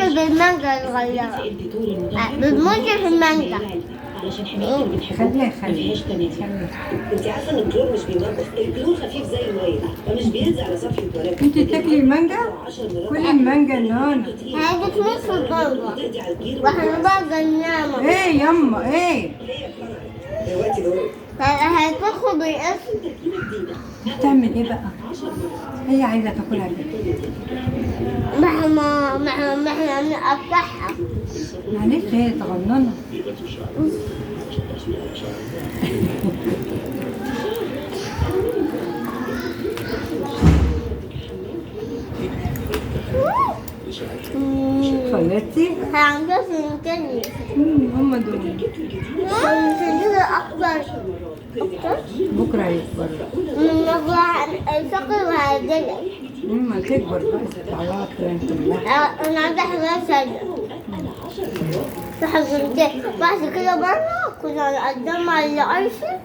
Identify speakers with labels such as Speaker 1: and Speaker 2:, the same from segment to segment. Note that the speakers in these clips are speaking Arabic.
Speaker 1: بتاكل بالمانجا الصغيرة. بتموت في المانجا.
Speaker 2: خليها
Speaker 3: انت عارفه ان الكلور مش بينضف، الكلور خفيف زي الميه فمش بينزل على سطح التواليت.
Speaker 2: انت تاكلي المانجا؟ كلي المانجا النهارده.
Speaker 1: هي بتموت في الضربة واحنا بقى جنامة.
Speaker 2: ايه يما ايه؟
Speaker 3: دلوقتي دورك.
Speaker 1: هتاخد بالاسم.
Speaker 2: هتعمل ايه بقى؟ هي عايزه تاكلها كده.
Speaker 1: ما احنا نقطعها.
Speaker 2: معلش هي صغننه. خلصتي؟
Speaker 1: هعمل سنتين.
Speaker 2: هم دول.
Speaker 1: سنتين أكتر.
Speaker 2: بكره هيكبر.
Speaker 1: الثقل وهيجلد.
Speaker 2: ما تكبر بس على كلها.
Speaker 1: أنا عندي 11 سنة. سنتين. بعد كده برضه كنا نقدم على أيسن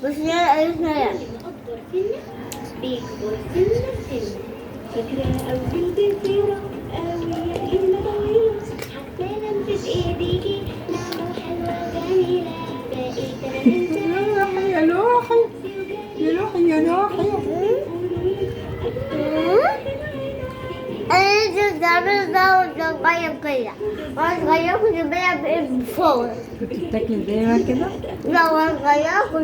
Speaker 1: بس هي قالتنا يعني.
Speaker 4: بيكبر سنة فكرة أو تنتظر أو يا طويلة حتى ننفذ إيديكي نعمة حلوة جميلة بقيت أنا
Speaker 2: يا روحي يا روحي يا روحي.
Speaker 1: أنا جيت أعمل ده وصغير كده. وأنا صغير كنت بلعب فوق.
Speaker 2: كنت بتاكلي زي ما كده؟
Speaker 1: لا وأنا صغير كنت